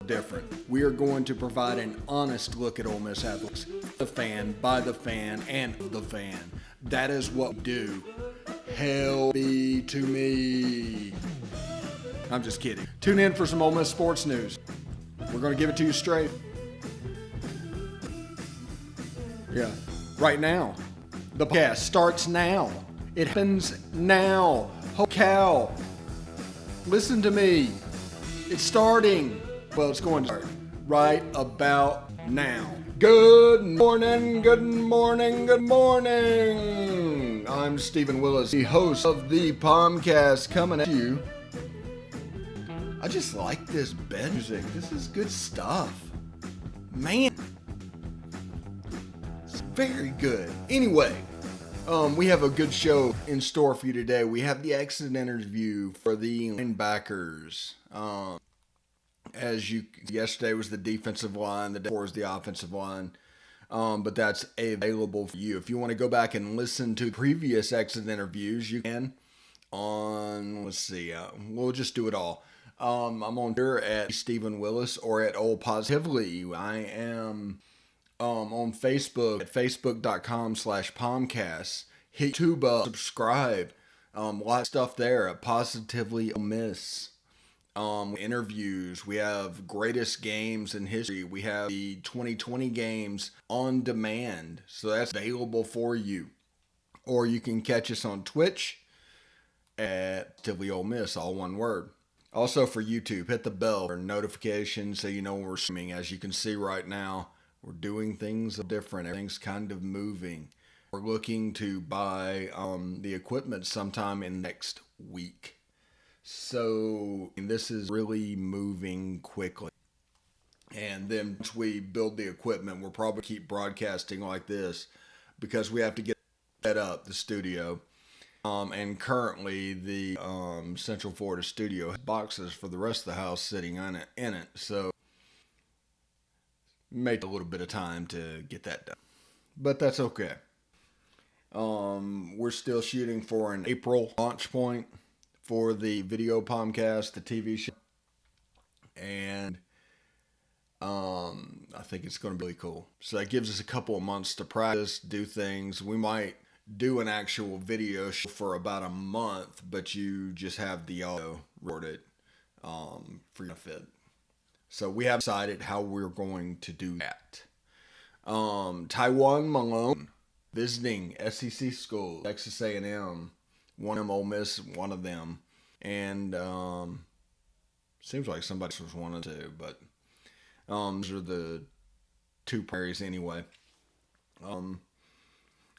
different. We are going to provide an honest look at Ole Miss athletics, the fan, by the fan, and the fan. That is what we do. Hell be to me. I'm just kidding. Tune in for some Ole Miss sports news. We're going to give it to you straight. Yeah, right now. The podcast starts now. It happens now. Holy cow. Listen to me. It's starting. Well, it's going to start right about now. Good morning, good morning, good morning. I'm Stephen Willis, the host of the POMcast, coming at you. I just like this bed music. This is good stuff. Man. It's very good. Anyway, we have a good show in store for you today. We have the exit interview for the linebackers. Yesterday was the defensive line, the day before was the offensive line. But that's available for you. If you want to go back and listen to previous exit interviews, you can we'll just do it all. I'm on Twitter at Stephen Willis or at Ole Positively. I am on Facebook at facebook.com/POMcast. Hit YouTube, subscribe. A lot of stuff there at positivelyolemiss. Interviews. We have greatest games in history. We have the 2020 games on demand. So that's available for you. Or you can catch us on Twitch at positivelyolemiss, all one word. Also for YouTube, hit the bell for notifications so you know when we're streaming. As you can see right now, we're doing things different. Everything's kind of moving. We're looking to buy the equipment sometime in next week. So this is really moving quickly. And then once we build the equipment, we'll probably keep broadcasting like this because we have to get set up, the studio. And currently the Central Florida studio has boxes for the rest of the house sitting in it. So it may take a little bit of time to get that done. But that's okay. We're still shooting for an April launch point for the video POMcast, the TV show. And I think it's going to be really cool. So that gives us a couple of months to practice, do things. We might do an actual video show for about a month, but you just have the audio recorded for your benefit. So we have decided how we're going to do that. Taiwan Malone visiting SEC schools, Texas A&M, one of them Ole Miss, one of them, and seems like somebody else was one of two, but those are the two primaries anyway.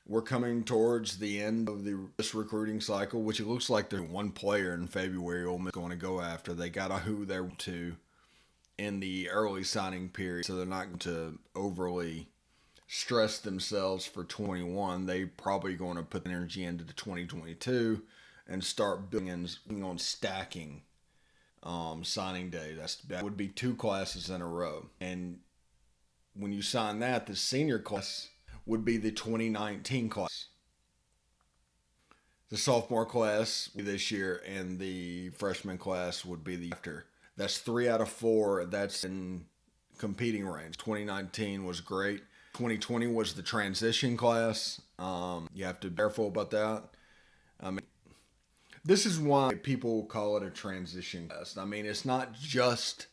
We're coming towards the end of this recruiting cycle, which it looks like there's one player in February Ole Miss going to go after. They got who they're to in the early signing period, so they're not going to overly stress themselves for 21. They probably going to put energy into the 2022 and start building on stacking signing day. That would be 2 classes in a row. And when you sign that, the senior class would be the 2019 class. The sophomore class this year and the freshman class would be the after. That's 3 out of 4. That's in competing range. 2019 was great. 2020 was the transition class. You have to be careful about that. I mean, this is why people call it a transition class. I mean, it's not just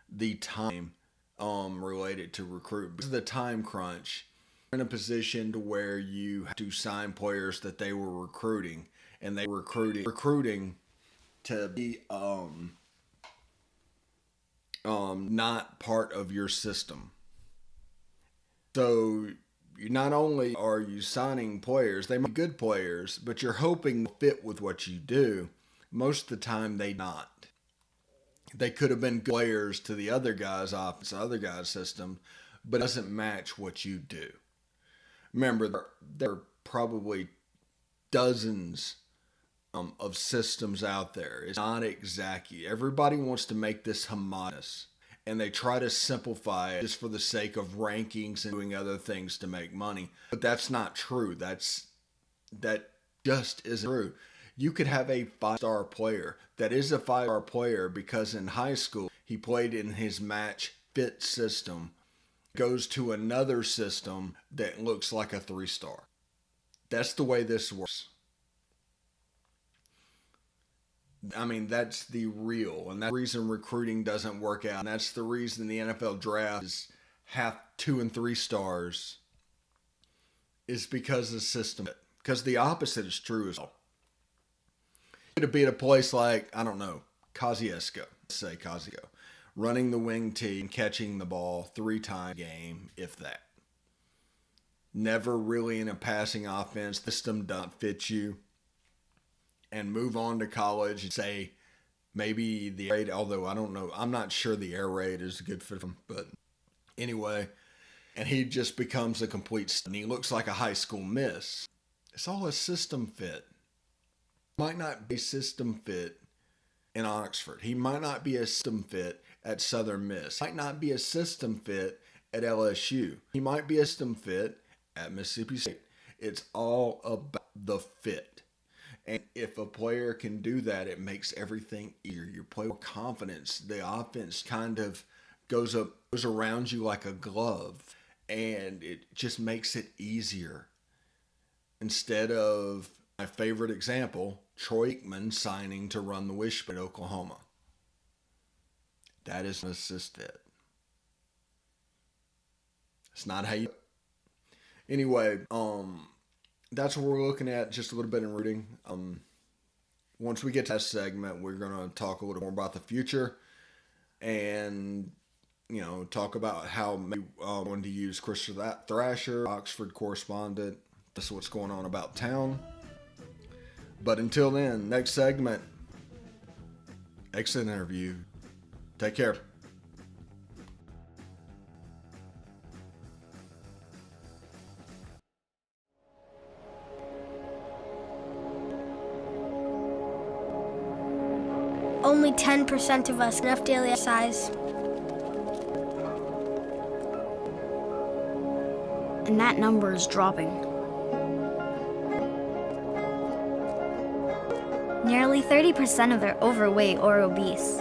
the time related to recruit. It's the time crunch. You're in a position to where you have to sign players that they were recruiting, and they were recruiting to be not part of your system. So you not only are you signing players, they might be good players, but you're hoping to fit with what you do. Most of the time they not. They could have been good players to the other guy's offense, the other guy's system, but it doesn't match what you do. Remember, there are probably dozens of systems out there. It's not exactly. Everybody wants to make this homogeneous, and they try to simplify it just for the sake of rankings and doing other things to make money. But that's not true. That just isn't true. You could have a 5-star player that is a 5-star player because in high school He played in his match fit system, goes to another system that looks like a 3-star. That's the way this works. I mean, that's the real, and that's the reason recruiting doesn't work out. And that's the reason the NFL draft is half 2 and 3 stars, is because of the system. Because the opposite is true as well. To be at a place like, I don't know, Kosciuszko, let's say Kosciuszko, running the wing tee and catching the ball 3 times a game, if that. Never really in a passing offense. The system doesn't fit you. And move on to college and say maybe the air raid, although I don't know, I'm not sure the air raid is a good fit for him. But anyway, and he just becomes a complete, and he looks like a high school miss. It's all a system fit. Might not be a system fit in Oxford. He might not be a system fit at Southern Miss. Might not be a system fit at LSU. He might be a system fit at Mississippi State. It's all about the fit. And if a player can do that, it makes everything easier. You play with confidence. The offense kind of goes around you like a glove, and it just makes it easier. Instead of my favorite example, Troy Aikman signing to run the Wishbone at Oklahoma. That is an assist fit. It's not how you. Anyway, that's what we're looking at, just a little bit in rooting. Once we get to that segment, we're going to talk a little more about the future and, talk about how maybe wanted to use Chris Thrasher, Oxford correspondent. This is what's going on about town. But until then, next segment, exit interview. Take care. Only 10% of us enough daily exercise. And that number is dropping. Nearly 30% of them are overweight or obese.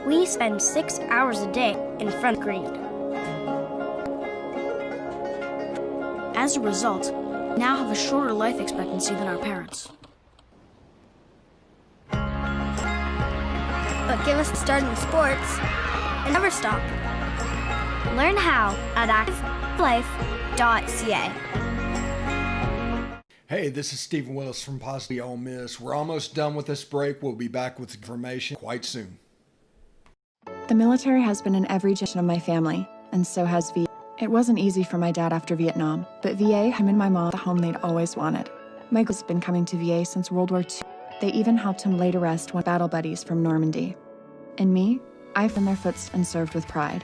We spend 6 hours a day in front of the screen. As a result, we now have a shorter life expectancy than our parents. But give us a start in sports and never stop. Learn how at activelife.ca. Hey, this is Stephen Willis from Positively Ole Miss. We're almost done with this break. We'll be back with information quite soon. The military has been in every generation of my family, and so has VA. It wasn't easy for my dad after Vietnam, but VA, him and my mom, the home they'd always wanted. Michael's been coming to VA since World War II. They even helped him lay to rest one battle buddies from Normandy. And me, I've been their footsteps and served with pride.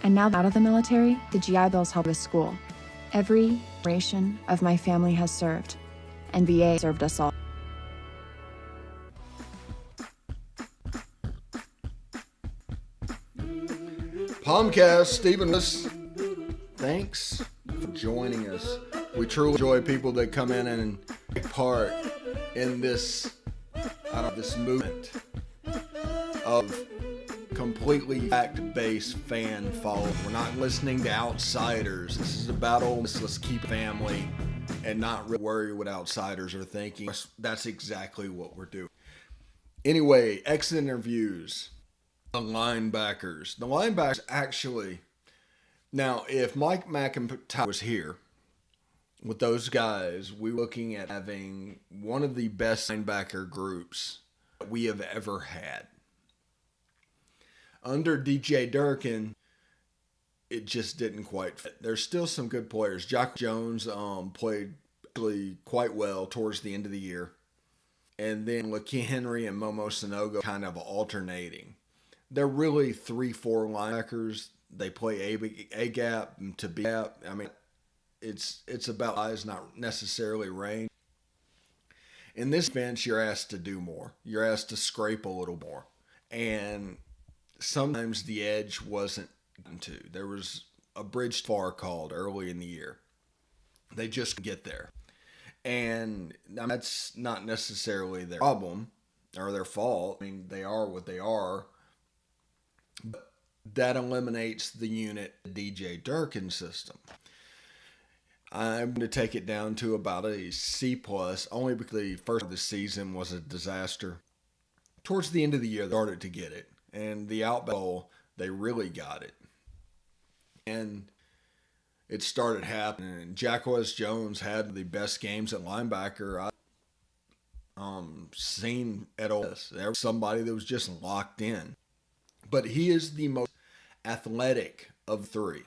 And now out of the military, the GI Bills help with school. Every generation of my family has served, and VA served us all. POMcast, Stephen Willis. Thanks for joining us. We truly enjoy people that come in and take part in this movement of completely fact-based fan following. We're not listening to outsiders. This is about Ole Miss. Let's keep family and not really worry what outsiders are thinking. That's exactly what we're doing. Anyway, exit interviews. The linebackers. The linebackers actually. Now, if Mike McIntyre was here with those guys, we were looking at having one of the best linebacker groups that we have ever had. Under DJ Durkin, it just didn't quite fit. There's still some good players. Jock Jones played actually quite well towards the end of the year. And then Lakeem Henry and Momo Sanogo kind of alternating. They're really 3-4 linebackers. They play A-gap to B-gap. I mean, it's about size, not necessarily range. In this bench, you're asked to do more. You're asked to scrape a little more. And sometimes the edge wasn't to. There was a bridge far called early in the year. They just get there. And that's not necessarily their problem or their fault. I mean, they are what they are. That eliminates the unit DJ Durkin system. I'm going to take it down to about a C plus, only because the first of the season was a disaster. Towards the end of the year, they started to get it, and the Outback Bowl, they really got it, and it started happening. And Jacquez Jones had the best games at linebacker I've seen at Ole Miss. There was somebody that was just locked in, but he is the most athletic of three.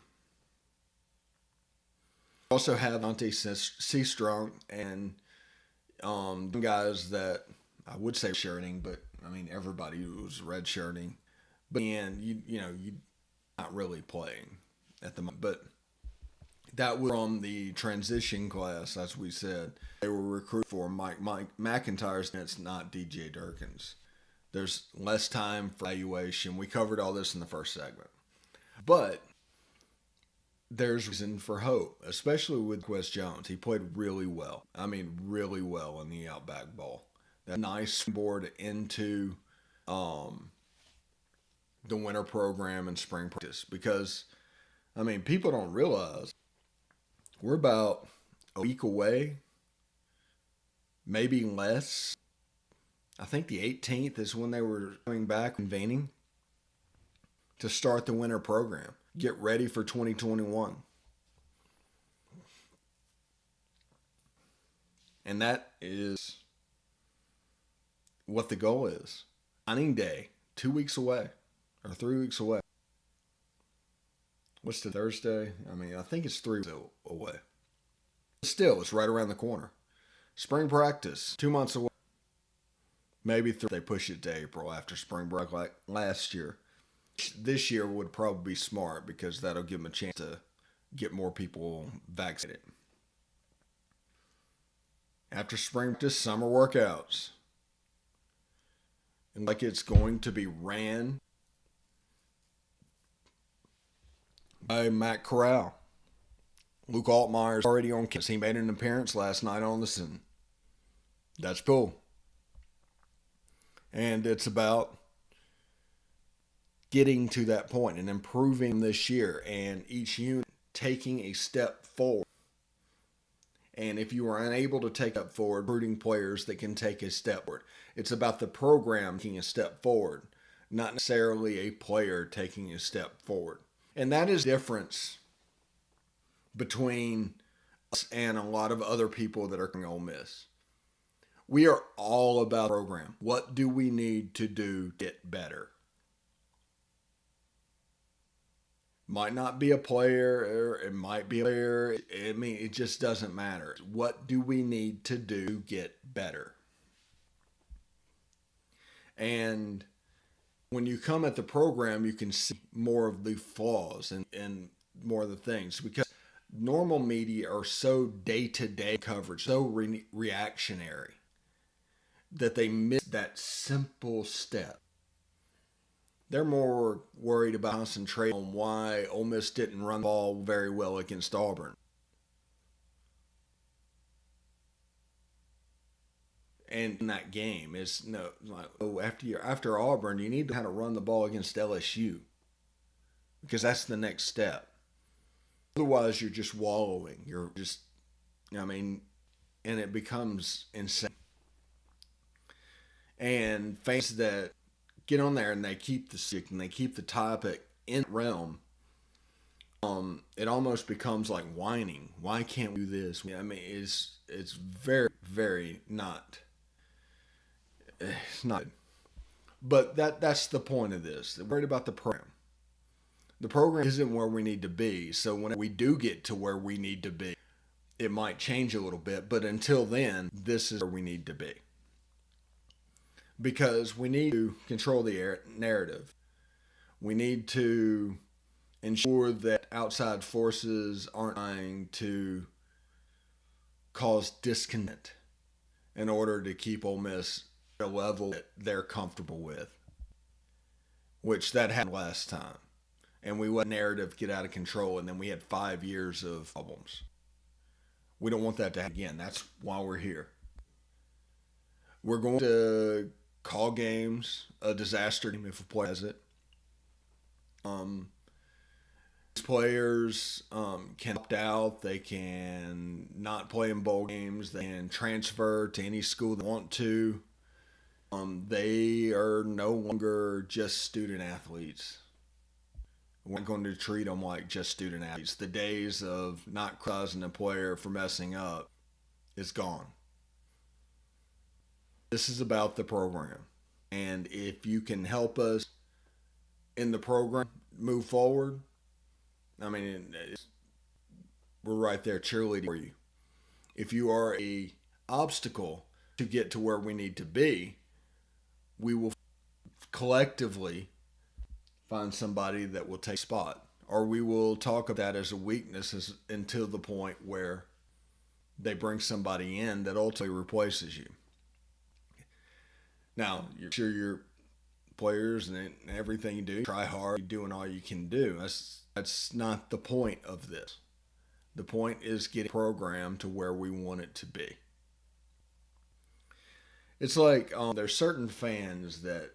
Also have Dante Seastrunk and guys that I would say shirting, but I mean everybody was red shirting. But and you not really playing at the moment. But that was from the transition class, as we said. They were recruited for Mike McIntyre's, and it's not DJ Durkin's. There's less time for evaluation. We covered all this in the first segment. But there's reason for hope, especially with Jacquez Jones. He played really well. I mean, really well in the Outback Bowl. That nice board into the winter program and spring practice. Because, I mean, people don't realize we're about a week away, maybe less. I think the 18th is when they were coming back convening to start the winter program. Get ready for 2021. And that is what the goal is. Signing day, 2 weeks away, or 3 weeks away. What's the Thursday? I mean, I think it's 3 weeks away. Still, it's right around the corner. Spring practice, 2 months away. Maybe they push it to April after spring break like last year. This year would probably be smart because that'll give them a chance to get more people vaccinated. After spring practice, summer workouts. And like it's going to be ran by Matt Corral. Luke Altmaier's already on campus. He made an appearance last night on the season. That's cool. And it's about getting to that point and improving this year and each unit taking a step forward. And if you are unable to take up forward, recruiting players that can take a step forward. It's about the program taking a step forward, not necessarily a player taking a step forward. And that is the difference between us and a lot of other people that are coming Ole Miss. We are all about the program. What do we need to do to get better? Might not be a player, or it might be a player. I mean, it just doesn't matter. What do we need to do to get better? And when you come at the program, you can see more of the flaws and more of the things. Because normal media are so day-to-day coverage, so reactionary, that they miss that simple step. They're more worried about concentrating on why Ole Miss didn't run the ball very well against Auburn. And in that game, it's after Auburn, you need to kind of run the ball against LSU because that's the next step. Otherwise, you're just wallowing. You're just, and it becomes insane. And fans that get on there and they keep the stick and they keep the topic in realm, it almost becomes like whining. Why can't we do this? I mean, it's very, very not. It's not. But that's the point of this. They're worried about the program. The program isn't where we need to be. So when we do get to where we need to be, it might change a little bit. But until then, this is where we need to be. Because we need to control the narrative. We need to ensure that outside forces aren't trying to cause discontent in order to keep Ole Miss at a level that they're comfortable with, which that happened last time. And we let narrative get out of control, and then we had 5 years of problems. We don't want that to happen again. That's why we're here. We're going to call games a disaster if a player has it. Players can opt out. They can not play in bowl games. They can transfer to any school they want to. They are no longer just student athletes. We're not going to treat them like just student athletes. The days of not criticizing a player for messing up is gone. This is about the program. And if you can help us in the program move forward, I mean, we're right there cheerleading for you. If you are a obstacle to get to where we need to be, we will collectively find somebody that will take a spot. Or we will talk of that as a weakness until the point where they bring somebody in that ultimately replaces you. Now, you're sure your players and everything you do, try hard, you're doing all you can do. That's not the point of this. The point is getting the program to where we want it to be. It's like there's certain fans that,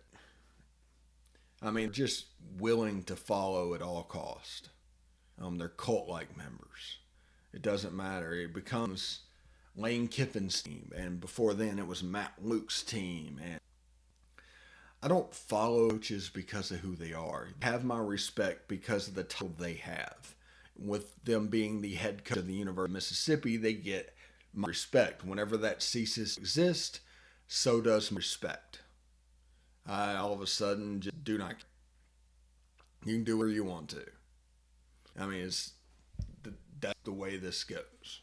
just willing to follow at all cost. They're cult-like members. It doesn't matter. It becomes Lane Kiffin's team, and before then it was Matt Luke's team. And I don't follow coaches because of who they are. I have my respect because of the title they have. With them being the head coach of the University of Mississippi, they get my respect. Whenever that ceases to exist, so does my respect. I all of a sudden just do not care. You can do whatever you want to. That's the way this goes.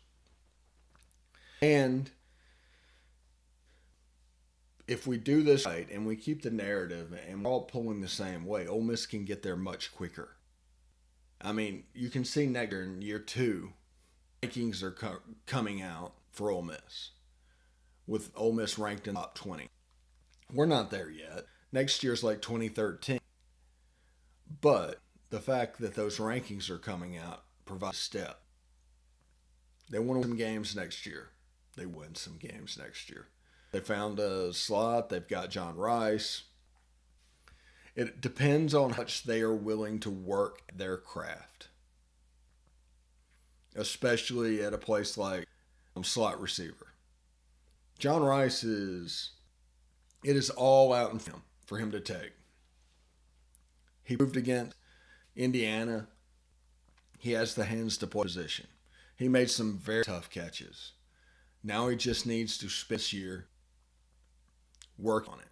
And if we do this right and we keep the narrative and we're all pulling the same way, Ole Miss can get there much quicker. You can see next year in year 2, rankings are coming out for Ole Miss, with Ole Miss ranked in the top 20. We're not there yet. Next year's like 2013. But the fact that those rankings are coming out provides a step. They want to win games next year. They win some games next year. They found a slot. They've got John Rice. It depends on how much they are willing to work their craft, especially at a place like slot receiver. John Rice it is all out in him for him to take. He proved against Indiana. He has the hands to play position. He made some very tough catches. Now he just needs to spend this year work on it.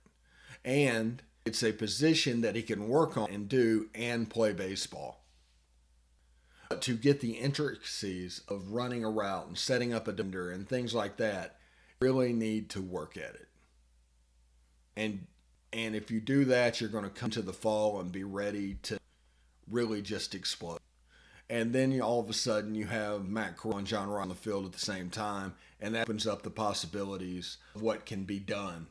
And it's a position that he can work on and do and play baseball. But to get the intricacies of running a route and setting up a defender and things like that, really need to work at it. And if you do that, you're going to come to the fall and be ready to really just explode. And then all of a sudden you have Matt Corral and John Ross on the field at the same time, and that opens up the possibilities of what can be done,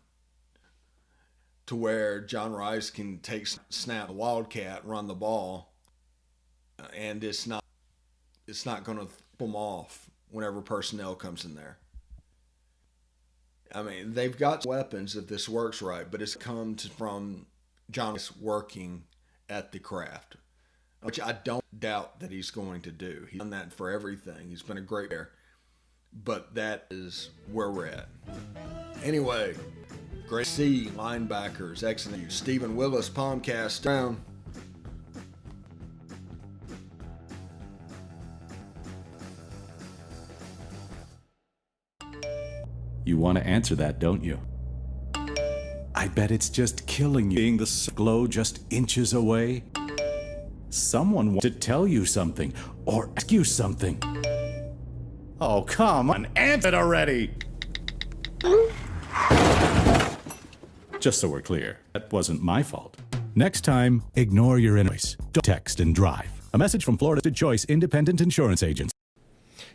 to where John Rice can snap a wildcat, run the ball, and it's not going to throw them off whenever personnel comes in there. They've got weapons if this works right, but it's come from John Rice working at the craft, which I don't doubt that he's going to do. He's done that for everything. He's been a great player, but that is where we're at. Anyway, great to see linebackers, excellent. Stephen Willis, POMcast down. You want to answer that, don't you? I bet it's just killing you, being the glow just inches away. Someone wants to tell you something or ask you something. Oh, come on, answer it already! Just so we're clear, that wasn't my fault. Next time, ignore your inner voice. Don't text and drive. A message from Florida's Choice Independent Insurance Agents.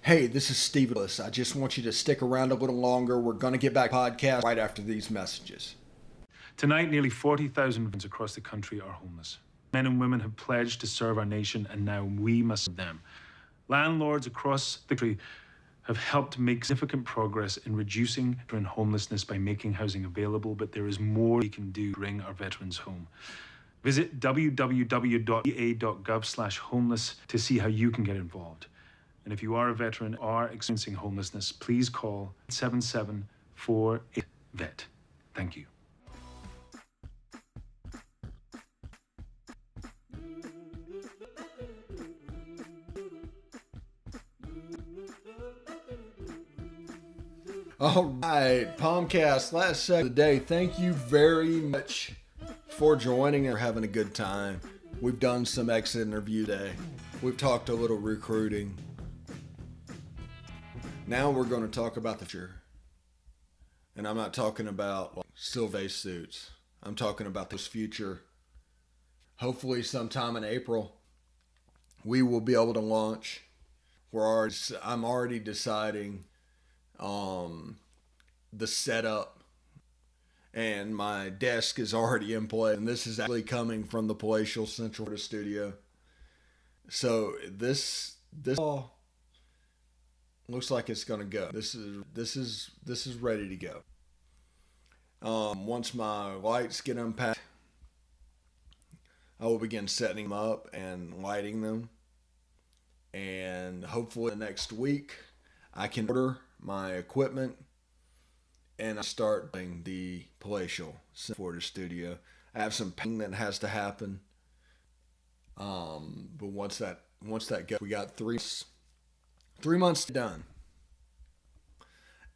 Hey, this is Steve Willis. I just want you to stick around a little longer. We're going to get back to the podcast right after these messages. Tonight, nearly 40,000 veterans across the country are homeless. Men and women have pledged to serve our nation, and now we must serve them. Landlords across the country have helped make significant progress in reducing homelessness by making housing available, but there is more we can do to bring our veterans home. Visit www.va.gov/homeless to see how you can get involved. And if you are a veteran or experiencing homelessness, please call 877-48-VET. Thank you. All right, POMcast, last segment of the day. Thank you very much for joining and having a good time. We've done some exit interview today. We've talked a little recruiting. Now we're going to talk about the future. And I'm not talking about Sylvie suits. I'm talking about this future. Hopefully sometime in April, we will be able to launch. I'm already deciding the setup, and my desk is already in place, and this is actually coming from the Palatial Central Florida studio. So this all looks like it's gonna go. This is ready to go. Once my lights get unpacked, I will begin setting them up and lighting them, and hopefully the next week I can order my equipment and I start doing the Palatial Florida studio. I have some painting that has to happen. But once that goes, we got 3 months done.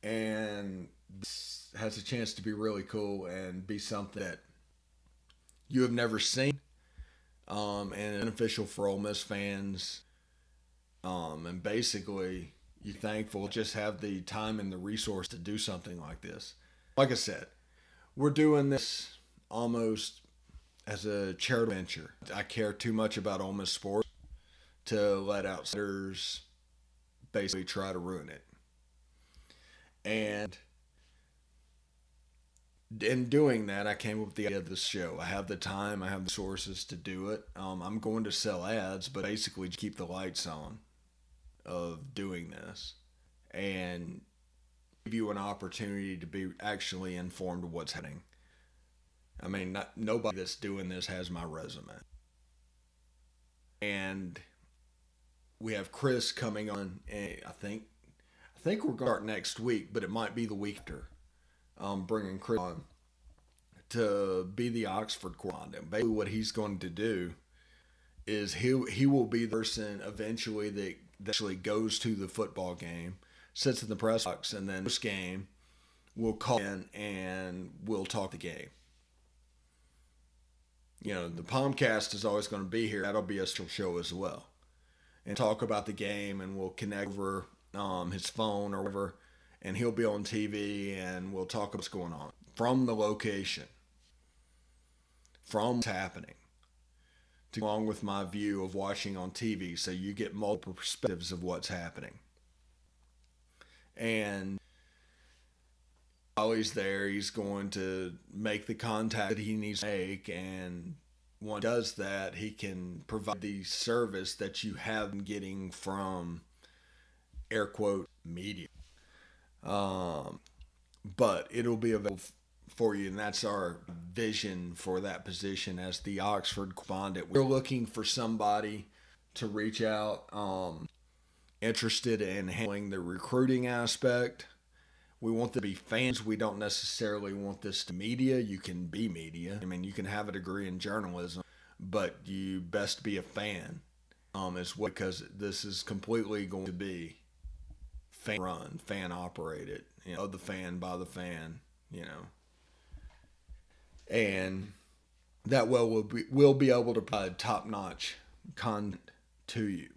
And this has a chance to be really cool and be something that you have never seen. And beneficial for Ole Miss fans. And basically, you're thankful to just have the time and the resource to do something like this. Like I said, we're doing this almost as a charitable venture. I care too much about Ole Miss sports to let outsiders basically try to ruin it. And in doing that, I came up with the idea of this show. I have the time, I have the sources to do it. I'm going to sell ads, but basically just keep the lights on of doing this and give you an opportunity to be actually informed of what's happening. I mean, nobody that's doing this has my resume. And we have Chris coming on, and I think we're going to start next week, but it might be the week after. Bringing Chris on to be the Oxford correspondent. Basically, what he's going to do is he will be the person eventually that actually goes to the football game, sits in the press box, and then this game will call in and we'll talk the game. You know, the POMcast is always going to be here. That'll be a special show as well. And talk about the game, and we'll connect over his phone or whatever, and he'll be on TV, and we'll talk about what's going on from the location, from what's happening, along with my view of watching on TV, so you get multiple perspectives of what's happening. And while he's there, he's going to make the contact that he needs to make, and when he does that, he can provide the service that you have been getting from, air quote, media. But it'll be available for you, and that's our vision for that position as the Oxford correspondent. We're looking for somebody to reach out, interested in handling the recruiting aspect. We want to be fans. We don't necessarily want this to media. You can be media. I mean, you can have a degree in journalism, but you best be a fan as well, because this is completely going to be fan run, fan operated, you know, the fan by the fan, you know. And that we'll be able to provide top-notch content to you.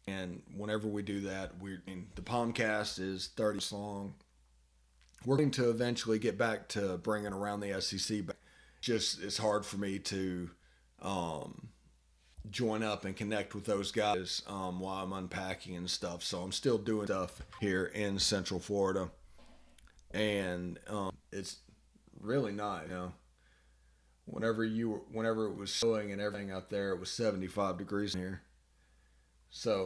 And whenever we do that, the POMcast is 30 minutes long. We're going to eventually get back to bringing around the SEC, but it's hard for me to join up and connect with those guys while I'm unpacking and stuff. So I'm still doing stuff here in Central Florida, and it's really not, you know. Whenever it was snowing and everything out there, it was 75 degrees in here. So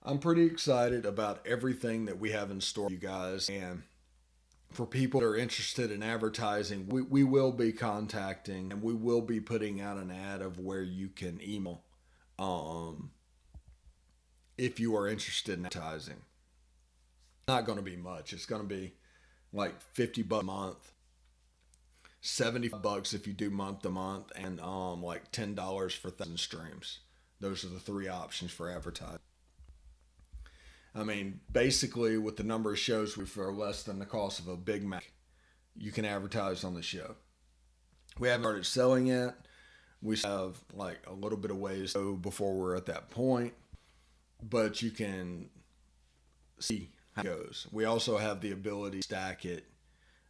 I'm pretty excited about everything that we have in store for you guys, and For people that are interested in advertising, we will be contacting, and we will be putting out an ad of where you can email if you are interested in advertising. Not going to be much. It's going to be like $50 a month, $70 if you do month to month, and like $10 for 1,000 streams. Those are the three options for advertising. I mean, basically, with the number of shows for less than the cost of a Big Mac, you can advertise on the show. We haven't started selling yet. We have like a little bit of ways to go before we're at that point, but you can see how it goes. We also have the ability to stack it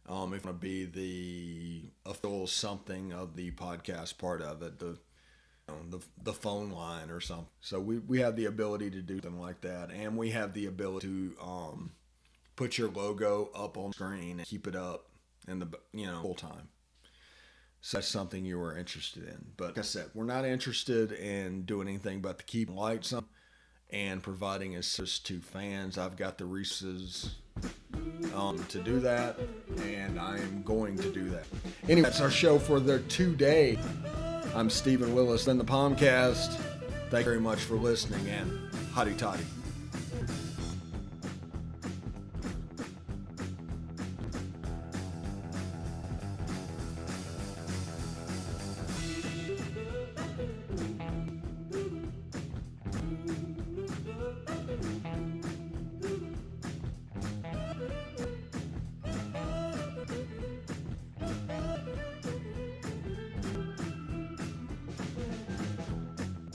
if you want to be the official something of the podcast part of it, the phone line or something. So we have the ability to do something like that, and we have the ability to put your logo up on screen and keep it up in the full time. So that's something you are interested in. But like I said, we're not interested in doing anything but to keep lights on and providing a service to fans. I've got the resources to do that, and I am going to do that. Anyway, that's our show for today. I'm Stephen Willis in the POMcast. Thank you very much for listening, and hotty toddy.